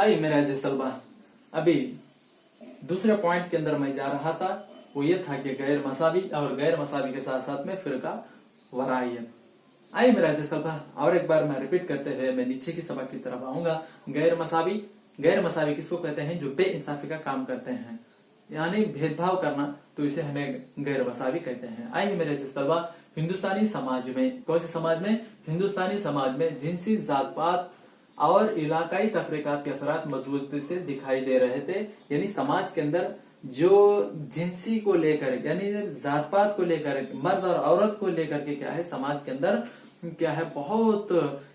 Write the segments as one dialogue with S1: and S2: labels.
S1: आइए मेरे अजीज तलबा, अभी दूसरे पॉइंट के अंदर मैं जा रहा था, वो ये था कि गैर मसावी और गैर मसावी के साथ साथ में फिरका वारियत। आइए मेरे अजीज तलबा, और एक बार मैं रिपीट करते हुए मैं नीचे की सबक की तरफ आऊंगा। गैर मसावी किसको कहते हैं? जो बेइंसाफी का काम करते हैं, यानी भेदभाव करना, तो इसे हमें गैर मसावी कहते हैं। आइए मेरे अजीज तलबा, हिंदुस्तानी समाज में, कौन से समाज में? हिंदुस्तानी समाज में जिनसी जात पात और इलाकाई तफरीकात के असरात मजबूती से दिखाई दे रहे थे। यानी समाज के अंदर जो जिनसी को लेकर, यानी जात पात को लेकर, मर्द और औरत को लेकर के क्या है, समाज के अंदर क्या है, बहुत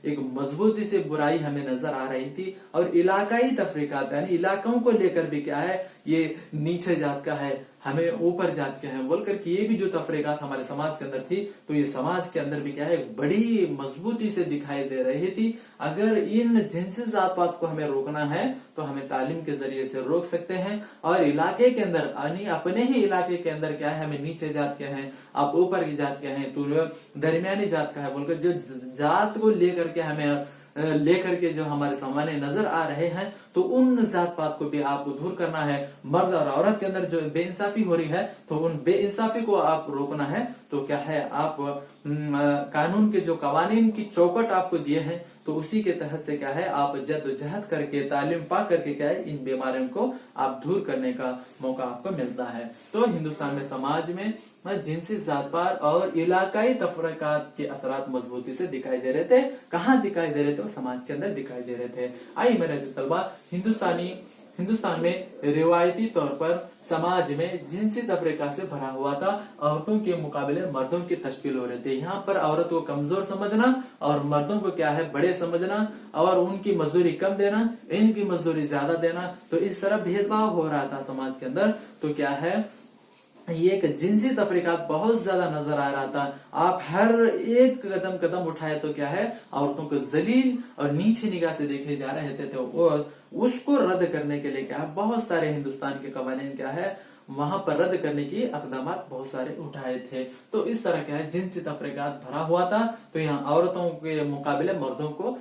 S1: एक मजबूती से बुराई हमें नजर आ रही थी। और इलाकाई तफरीकात, यानी इलाकों को लेकर भी क्या है, ये नीचे जात का है, हमें ऊपर जात का है बोलकर कि ये भी जो तफरीकात हमारे समाज के अंदर थी, तो ये समाज के अंदर भी क्या है, बड़ी मजबूती से दिखाई दे रही थी। अगर इन जिनसी जात पात को हमें रोकना है तो हमें तालीम के जरिए से रोक सकते हैं। और इलाके के अंदर, यानी अपने ही इलाके के अंदर क्या है, हमें नीचे जात क्या है, आप ऊपर की जात क्या है, तो दरमियानी जात का है बोलकर जो जात को लेकर के हमें लेकर के जो हमारे सामने नजर आ रहे हैं, तो उन जात पात को भी आपको दूर करना है। मर्द और औरत के अंदर जो बेइंसाफी हो रही है, तो उन बेइंसाफी को आप रोकना है। तो क्या है, आप कानून के जो कवानीन की चौकट आपको दिए हैं, तो उसी के तहत से क्या है, आप जद्दोजहद करके, तालीम पा करके क्या है, इन बीमारियों को आप दूर करने का मौका आपको मिलता है। तो हिंदुस्तान में समाज में जिनसी जात पात और इलाकाई तफरीकात के असरात मजबूती से दिखाई दे रहे थे। कहाँ दिखाई दे रहे थे? समाज के अंदर दिखाई दे रहे थे। आइए मेरे अजीज तलबा, हिंदुस्तान में रिवायती तौर पर समाज में जिनसी तफरीका से भरा हुआ था। औरतों के मुकाबले मर्दों की तश्कील हो रहे थे। यहाँ पर औरत को कमजोर समझना और मर्दों को क्या है, बड़े समझना, और उनकी मजदूरी कम देना, इनकी मजदूरी ज्यादा देना। तो इस तरह भेदभाव हो रहा था समाज के अंदर। तो क्या है, ये एक जिनसी तफरीकात बहुत ज्यादा नजर आ रहा था। आप हर एक कदम उठाए तो क्या है, औरतों को जलील और नीचे निगाह से देखे जा रहे थे। और उसको रद्द करने के लिए क्या है, बहुत सारे हिंदुस्तान के कवानीन क्या है, वहां पर रद्द करने की इकदाम बहुत सारे उठाए थे। तो इस तरह क्या है, जिनसी तफरीकात भरा हुआ था। तो यहाँ औरतों के मुकाबले मर्दों को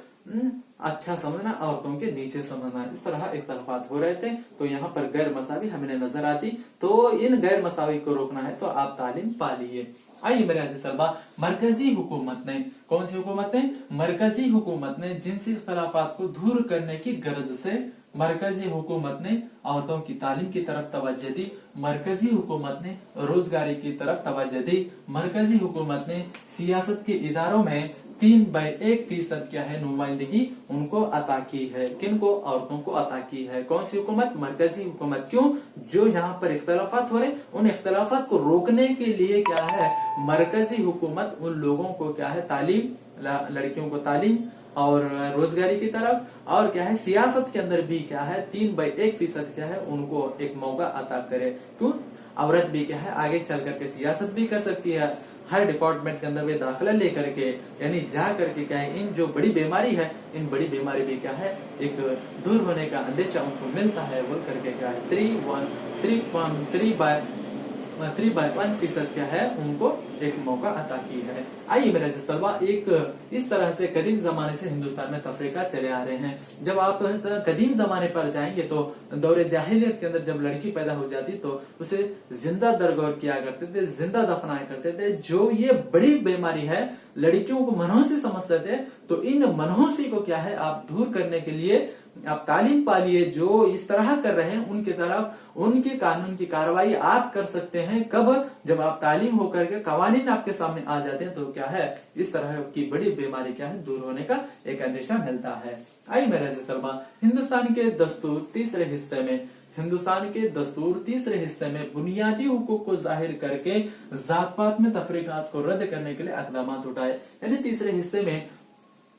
S1: अच्छा समझना, औरतों के नीचे समझना, इस तरह इख्तलाफात हो रहे थे। तो यहाँ पर गैर मसावी हमें नजर आती। तो इन गैर मसावी को रोकना है तो आप तालीम पा लीजिए। आइए मेरे अजीज तलबा, मरकजी हुकूमत ने, कौन सी हुकूमत ने? मरकजी हुकूमत ने जिनसी इख्तलाफात को दूर करने की गर्ज से मरकजी हुकूमत ने औरतों की तालीम की तरफ तवज्जो दी। मरकजी हुकूमत ने रोजगारी की तरफ तवज्जो दी। मरकजी हुकूमत ने सियासत के इदारों में 3/1% क्या है, नुमाइंदगी उनको अता की है। किनको? औरतों को अता की है। कौन सी हुकूमत? मरकजी हुकूमत। क्यों? जो यहाँ पर इख्तलाफात हो रहे, उन इख्तलाफात को रोकने के लिए क्या है, मरकजी हुकूमत उन लोगों को क्या है, तालीम, लड़कियों को तालीम और रोजगारी की तरफ, और क्या है, सियासत के अंदर भी क्या है, 3/1% क्या है, उनको एक मौका अता करे। क्यों? औरत भी क्या है, आगे चल करके सियासत भी कर सकती है। हर डिपार्टमेंट के अंदर वे दाखिला लेकर के, यानी जा करके क्या है, इन जो बड़ी बीमारी है, इन बड़ी बीमारी भी क्या है, एक दूर होने का अंदेशा उनको मिलता है बोल करके क्या है, 3/1% क्या है, उनको एक मौका अता की है। आइए मेरा अजीज तलबा, एक इस तरह से कदीम जमाने से हिंदुस्तान में तफरीका चले आ रहे हैं। जब आप कदीम जमाने पर जाएंगे तो दौरे जाहिलियत के अंदर जब लड़की पैदा हो जाती तो उसे जिंदा दरगोर किया करते थे, जिंदा दफनाया करते थे। जो ये बड़ी बीमारी है, लड़कियों को मनहूसी समझते थे। तो इन मनहूसी को क्या है, आप दूर करने के लिए आप तालीम पालिए। जो इस तरह कर रहे हैं उनके तरफ उनके कानून की कार्रवाई आप कर सकते हैं। कब? जब आप तालीम होकर के कवानीन आपके सामने आ जाते हैं, तो क्या है, इस तरह की बड़ी बीमारी क्या है, दूर होने का एक अंदेशा मिलता है। आइए मेरे अजीज तलबा, हिंदुस्तान के दस्तूर तीसरे हिस्से में बुनियादी हुकूक को जाहिर करके जात पात में तफरीकात को रद्द करने के लिए इकदाम उठाए। यानी तीसरे हिस्से में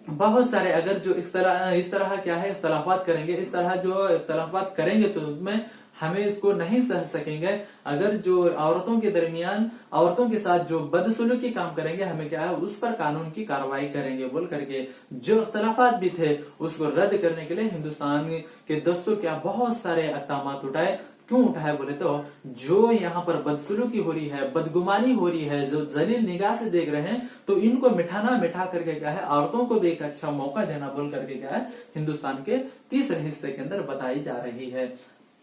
S1: बहुत सारे, अगर जो इस तरह क्या है, इख्तलाफात करेंगे, इस तरह जो इख्तलाफात करेंगे तो उसमें हमें इसको नहीं सह सकेंगे। अगर जो औरतों के दरमियान, औरतों के साथ जो बदसलूकी काम करेंगे, हमें क्या है, उस पर कानून की कार्रवाई करेंगे बोल करके जो इख्तलाफात भी थे उसको रद्द करने के लिए हिंदुस्तान के दस्तूर क्या बहुत सारे इक़दाम उठाए। क्यों उठाया बोले तो जो यहाँ पर बदसलूकी हो रही है, बदगुमानी हो रही है, जो जलील निगाह से देख रहे हैं, तो इनको मिठा करके क्या है, औरतों को भी एक अच्छा मौका देना बोल करके क्या है, हिंदुस्तान के तीसरे हिस्से के अंदर बताई जा रही है।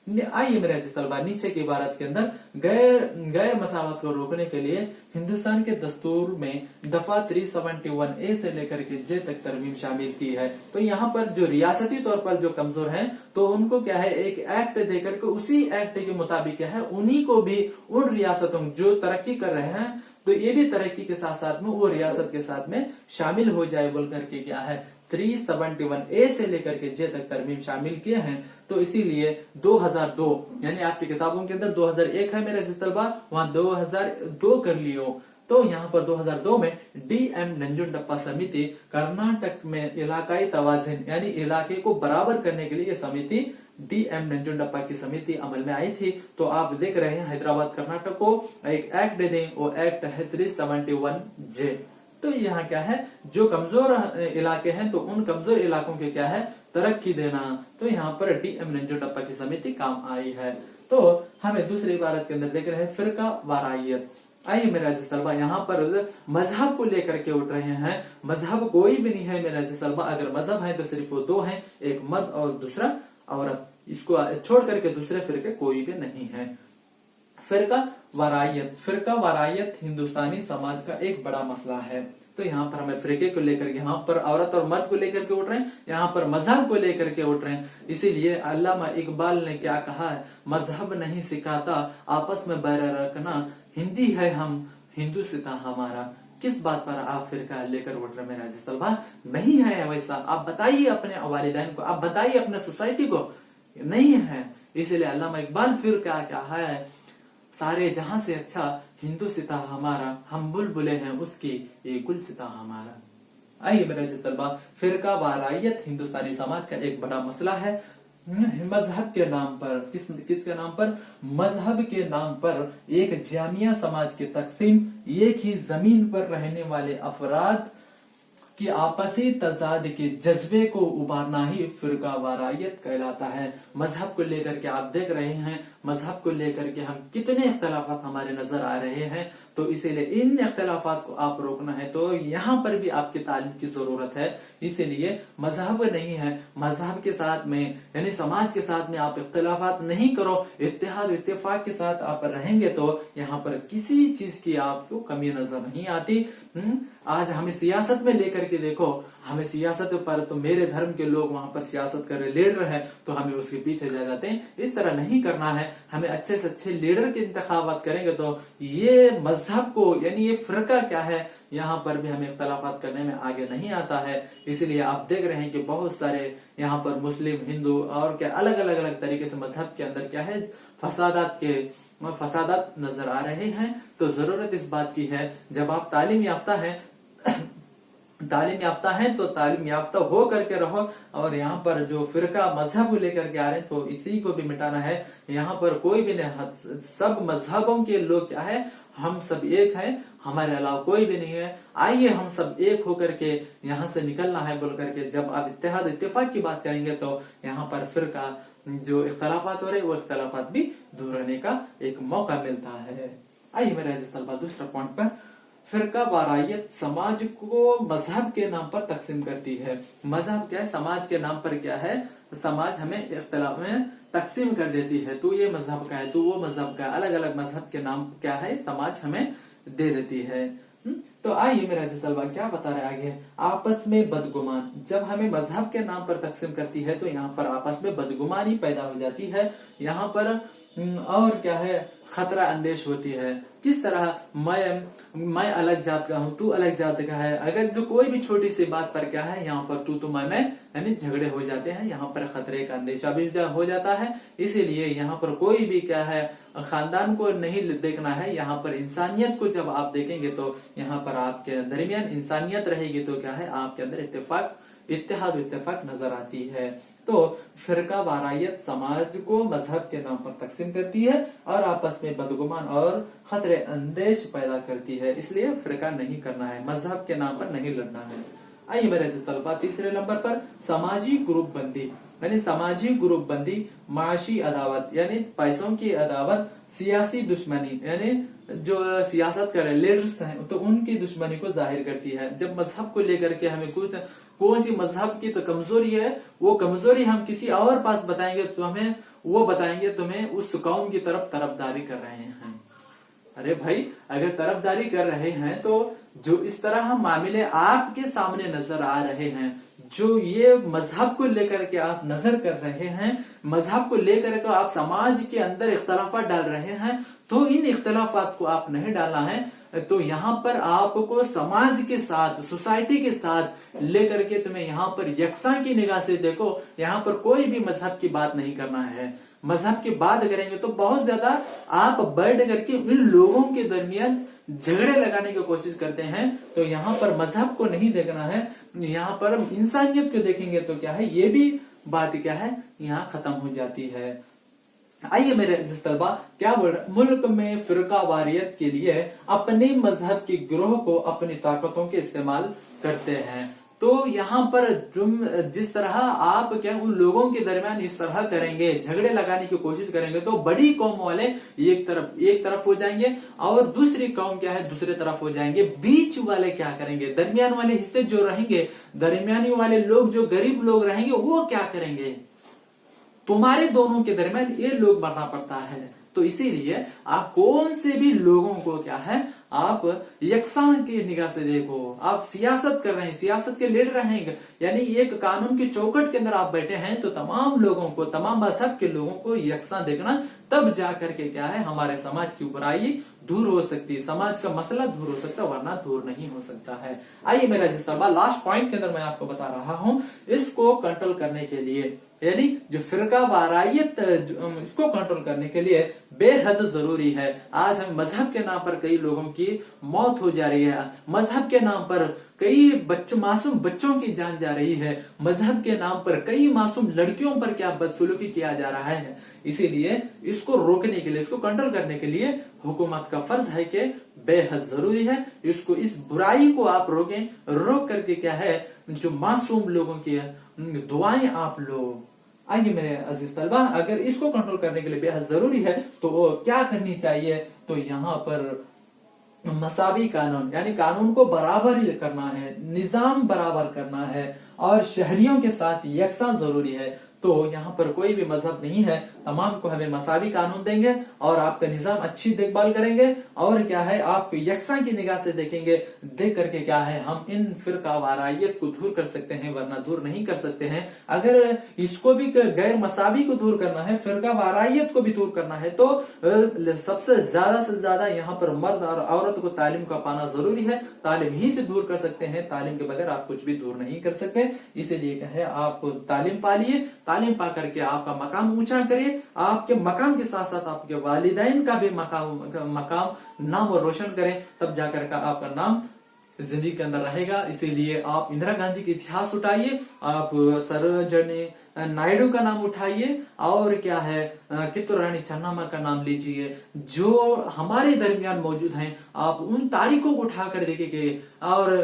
S1: आइए मेरे अजीज तलबा, नीचे की इबारत के अंदर गैर मसावत को रोकने के लिए हिंदुस्तान के दस्तूर में दफा 371A से लेकर के जे तक तरमीम शामिल की है। तो यहाँ पर जो रियासती तौर पर जो कमजोर हैं, तो उनको क्या है, एक एक्ट देकर के उसी एक्ट के मुताबिक क्या है, उन्हीं को भी उन रियासतों जो तरक्की कर रहे हैं, तो ये भी तरक्की के साथ साथ में वो रियासत के साथ में शामिल हो जाए बोल करके क्या है, 371A से लेकर के जे तक तरमीम शामिल किए हैं। तो इसीलिए 2002 यानी आपकी किताबों के अंदर 2001 है मेरे अजीज तलबा, वहां 2002 कर लियो। तो यहाँ पर 2002 में DM नंजुंडप्पा समिति कर्नाटक में इलाकाई तवाज़ुन यानी इलाके को बराबर करने के लिए ये समिति DM नंजुंडप्पा की समिति अमल में आई थी। तो आप देख रहे हैं हैदराबाद कर्नाटक को एक एक्ट दे दें, वो एक्ट है 371J। तो यहाँ क्या है, जो कमजोर इलाके हैं तो उन कमजोर इलाकों के क्या है, तरक्की देना। तो यहाँ पर DM नंजुंडप्पा की समिति काम आई है। तो हमें दूसरी इबारत के अंदर देख रहे हैं फिरका वारायत। आइए मेरे अजीज तलबा, यहाँ पर मजहब को लेकर के उठ रहे हैं। मजहब कोई भी नहीं है मेरे अजीज तलबा, अगर मजहब है तो सिर्फ वो दो हैं, एक मर्द और दूसरा औरत। इसको छोड़ करके दूसरे फिरके कोई भी नहीं है। फिरका वारायत हिंदुस्तानी समाज का एक बड़ा मसला है। तो यहाँ पर हमें फिरके को लेकर, यहाँ पर औरत और मर्द को लेकर के उठ रहे हैं, यहाँ पर मजहब को लेकर के उठ रहे हैं। इसीलिए अल्लामा इकबाल ने क्या कहा है, मजहब नहीं सिखाता आपस में बैर रखना, हिंदी है हम हिंदू सिता हमारा। किस बात पर आप फिरका लेकर उठ रहे मेरा अजीज तलबा? नहीं है वैसा। आप बताइए अपने वालिदैन को, आप बताइए अपने सोसाइटी को, नहीं है। इसीलिए अल्लामा इकबाल फिर क्या है, सारे जहां से अच्छा हिंदू सिता हमारा, हम बुलबुले हैं उसकी ये कुल सिता हमारा। आइए मेरे अजीज तलबा, फिरका वारायत हिंदुस्तानी समाज का एक बड़ा मसला है। मजहब के नाम पर, किसके नाम पर? मजहब के नाम पर एक जामिया समाज की तकसीम, एक ही जमीन पर रहने वाले अफराद की आपसी तजाद के जज्बे को उबारना ही फिरका वारायत कहलाता है। मजहब को लेकर के आप देख रहे हैं, मजहब को लेकर के हम कितने इख्तलाफात हमारे नजर आ रहे हैं। तो इसीलिए इन इख्तलाफात को आप रोकना है तो यहाँ पर भी आपकी तालीम की जरूरत है। इसीलिए मजहब नहीं है, मजहब के साथ में यानी समाज के साथ में आप इख्तलाफात नहीं करो, इत्तेहाद इत्तेफाक के साथ आप रहेंगे तो यहाँ पर किसी चीज की आपको कमी नजर नहीं आती। आज हमें सियासत में लेकर के देखो, हमें सियासत पर तो मेरे धर्म के लोग वहां पर सियासत कर रहे, लीडर है तो हमें उसके पीछे जा जाते हैं। इस तरह नहीं करना है, हमें अच्छे से अच्छे लीडर के इंतखाबात करेंगे तो ये मजहब को यानी ये फिरका क्या है, यहाँ पर भी हमें इख्तलाफात करने में आगे नहीं आता है। इसलिए आप देख रहे हैं कि बहुत सारे यहाँ पर मुस्लिम, हिंदू और क्या अलग अलग तरीके से मजहब के अंदर क्या है फसादात नजर आ रहे हैं। तो जरूरत इस बात की है, जब आप तालीम याफ्ता हैं तो तालीम याफ्ता हो करके रहो। और यहाँ पर जो फिरका मजहब को लेकर के आ रहे हैं तो इसी को भी मिटाना है। यहाँ पर कोई भी नहीं, सब मजहबों के लोग क्या है, हम सब एक हैं, हमारे अलावा कोई भी नहीं है। आइए हम सब एक होकर के यहाँ से निकलना है बोल करके जब आप इत्तेहाद इत्तेफाक की बात करेंगे तो यहाँ पर फिरका जो इख्तलाफात हो रहे वो इख्तलाफात भी दूर रहने का एक मौका मिलता है। आइए मेरे अजीज तलबा, दूसरा पॉइंट पर, फिरका वारायत समाज को मजहब के नाम पर तकसीम करती है। मजहब क्या है, समाज के नाम पर क्या है, समाज हमें इख्तलाफ में तकसीम कर देती है। तो ये मजहब का है, तो वो मजहब का, अलग अलग मजहब के नाम क्या है समाज हमें दे देती है। तो आइए मेरा अजीज तलबा क्या बता रहे आगे, आपस में बदगुमान। जब हमें मजहब के नाम पर तकसीम करती है तो यहाँ पर आपस में बदगुमानी पैदा हो जाती है। यहाँ पर और क्या है, खतरा अंदेश होती है। किस तरह, मैं अलग जात का हूँ, तू अलग जात का है। अगर जो कोई भी छोटी सी बात पर क्या है, यहाँ पर तू मैं यानी झगड़े हो जाते हैं, यहाँ पर खतरे का अंदेशा भी हो जाता है। इसीलिए यहाँ पर कोई भी क्या है, खानदान को नहीं देखना है, यहाँ पर इंसानियत को जब आप देखेंगे तो यहाँ पर आपके दरमियान इंसानियत रहेगी तो क्या है, आपके अंदर इत्तेहाद इत्तेफाक नजर आती है। तो फिरका वारायत समाज को मजहब के नाम पर तकसीम करती है और आपस में बदगुमान और खतरे अंदेश पैदा करती है। इसलिए फिरका नहीं करना है, मजहब के नाम पर नहीं लड़ना है। आइए मेरे तलबा, तीसरे नंबर पर समाजी ग्रुप बंदी। यानी समाजी ग्रुप बंदी, माशी अदावत यानी पैसों की अदावत, सियासी दुश्मनी यानी जो सियासत कर लीडर्स हैं तो उनकी दुश्मनी को जाहिर करती है। जब मजहब को लेकर के हमें कुछ कौन सी मजहब की तो कमजोरी है, वो कमजोरी हम किसी और पास बताएंगे तो हमें वो बताएंगे तुम्हें उस कौम की तरफ तरफदारी कर रहे हैं। अरे भाई, अगर तरफदारी कर रहे हैं तो जो इस तरह मामले आपके सामने नजर आ रहे हैं, जो ये मजहब को लेकर के आप नजर कर रहे हैं, मजहब को लेकर के आप समाज के अंदर इख्तलाफात डाल रहे हैं, तो इन इख्तलाफात को आप नहीं डालना है। तो यहाँ पर आपको समाज के साथ, सोसाइटी के साथ लेकर के तुम्हें यहाँ पर यकसा की निगाह से देखो। यहाँ पर कोई भी मजहब की बात नहीं करना है। मजहब की बात करेंगे तो बहुत ज्यादा आप बैठ करके इन लोगों के दरमियान झगड़े लगाने की कोशिश करते हैं। तो यहाँ पर मजहब को नहीं देखना है, यहाँ पर इंसानियत को देखेंगे तो क्या है, ये भी बात क्या है यहाँ खत्म हो जाती है। आइए मेरे अजीज तलबा, क्या बोल रहे, मुल्क में फिरका वारियत के लिए अपने मजहब के गिरोह को अपनी ताकतों के इस्तेमाल करते हैं। तो यहाँ पर जिस तरह आप क्या उन लोगों के दरमियान इस तरह करेंगे, झगड़े लगाने की कोशिश करेंगे, तो बड़ी कौम वाले एक तरफ हो जाएंगे और दूसरी कौम क्या है दूसरी तरफ हो जाएंगे। बीच वाले क्या करेंगे, दरमियान वाले हिस्से जो रहेंगे, दरमियानी वाले लोग जो गरीब लोग रहेंगे वो क्या करेंगे, तुम्हारे दोनों के दरमियान ये लोग बनना पड़ता है। तो इसीलिए आप कौन से भी लोगों को क्या है आप यकसा की निगाह से देखो। आप सियासत कर रहे हैं, सियासत के लीडर रहेंगे, यानी एक कानून की चौकट के अंदर आप बैठे हैं, तो तमाम लोगों को, तमाम मजहब के लोगों को यकसा देखना, तब जाकर के क्या है हमारे समाज की बुराई दूर हो सकती है, समाज का मसला दूर हो सकता है, वरना दूर नहीं हो सकता है। आइए मेरा जिस तरह लास्ट पॉइंट के अंदर मैं आपको बता रहा हूं, इसको कंट्रोल करने के लिए, यानी जो फिरका वारायत इसको कंट्रोल करने के लिए बेहद जरूरी है। आज हम मजहब के नाम पर कई लोगों की मौत हो जा रही है, मजहब के नाम पर कई मासूम बच्चों की जान जा रही है, मजहब के नाम पर कई मासूम लड़कियों पर क्या बदसलूकी किया जा रहा है। इसीलिए इसको रोकने के लिए, इसको कंट्रोल करने के लिए हुकूमत का फर्ज है कि बेहद जरूरी है इसको, इस बुराई को आप रोकें। रोक करके क्या है जो मासूम लोगों की दुआएं आप लो। आइए मेरे अजीज तलबा, अगर इसको कंट्रोल करने के लिए बेहद जरूरी है तो वो क्या करनी चाहिए, तो यहाँ पर मसावी कानून, यानी कानून को बराबर ही करना है, निजाम बराबर करना है और शहरियों के साथ यकसा जरूरी है। तो यहाँ पर कोई भी मजहब नहीं है, तमाम को हमें मसावी कानून देंगे और आपका निजाम अच्छी देखभाल करेंगे और क्या है आप यकसा की निगाह से देखेंगे। देख करके क्या है हम इन फिरका वारायत को दूर कर सकते हैं, वरना दूर नहीं कर सकते हैं। अगर इसको भी गैर मसावी को दूर करना है, फिरका वारायत को भी दूर करना है, तो सबसे ज्यादा से ज्यादा यहाँ पर मर्द और औरत को तालीम का पाना जरूरी है। तालीम ही से दूर कर सकते हैं, तालीम के बगैर आप कुछ भी दूर नहीं कर सकते। इसीलिए क्या है आप तालीम पालिए, तालीम पा करके आपका मकाम ऊंचा करिए, आपके मकाम के साथ साथ आपके वालिदैन का भी मकाम नाम और रोशन करें, तब जाकर का आपका नाम जिंदगी के अंदर रहेगा। इसीलिए आप इंदिरा गांधी के इतिहास उठाइए, आप सरोजिनी नायडू का नाम उठाइए और क्या है कित्तूर रानी चन्नाम्मा का नाम लीजिए, जो हमारे दरमियान मौजूद हैं। आप उन तारीखों को उठाकर देखेंगे और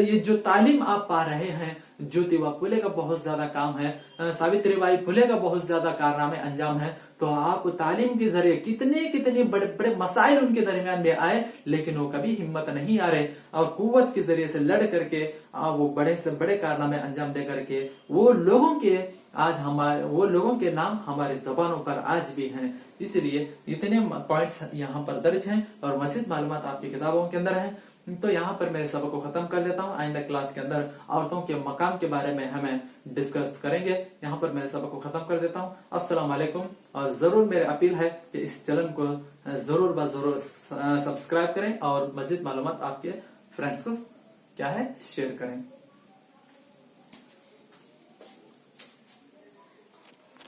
S1: ये जो तालीम आप पा रहे हैं, ज्योतिबा फुले का बहुत ज्यादा काम है, सावित्रीबाई फुले का बहुत ज्यादा कारनामे अंजाम है। तो आप तालीम के जरिए कितने बड़े बड़े मसाइल उनके दरमियान में आए, लेकिन वो कभी हिम्मत नहीं आ रहे और कुव्वत के जरिए से लड़ करके वो बड़े से बड़े कारनामे अंजाम दे करके वो लोगों के नाम हमारे जबानों पर आज भी हैं। इसलिए इतने पॉइंट्स यहाँ पर दर्ज हैं और मजीद मालूमात आपकी किताबों के अंदर है। तो यहाँ पर मेरे सबक को खत्म कर लेता हूँ। आइंदा क्लास के अंदर औरतों के मकाम के बारे में हमें डिस्कस करेंगे। यहाँ पर मेरे सबक को खत्म कर देता हूँ। अस्सलाम वालेकुम। और जरूर मेरी अपील है कि इस चैनल को जरूर जरूर सब्सक्राइब करें और मजीद मालूमात आपके फ्रेंड्स को क्या है शेयर करें।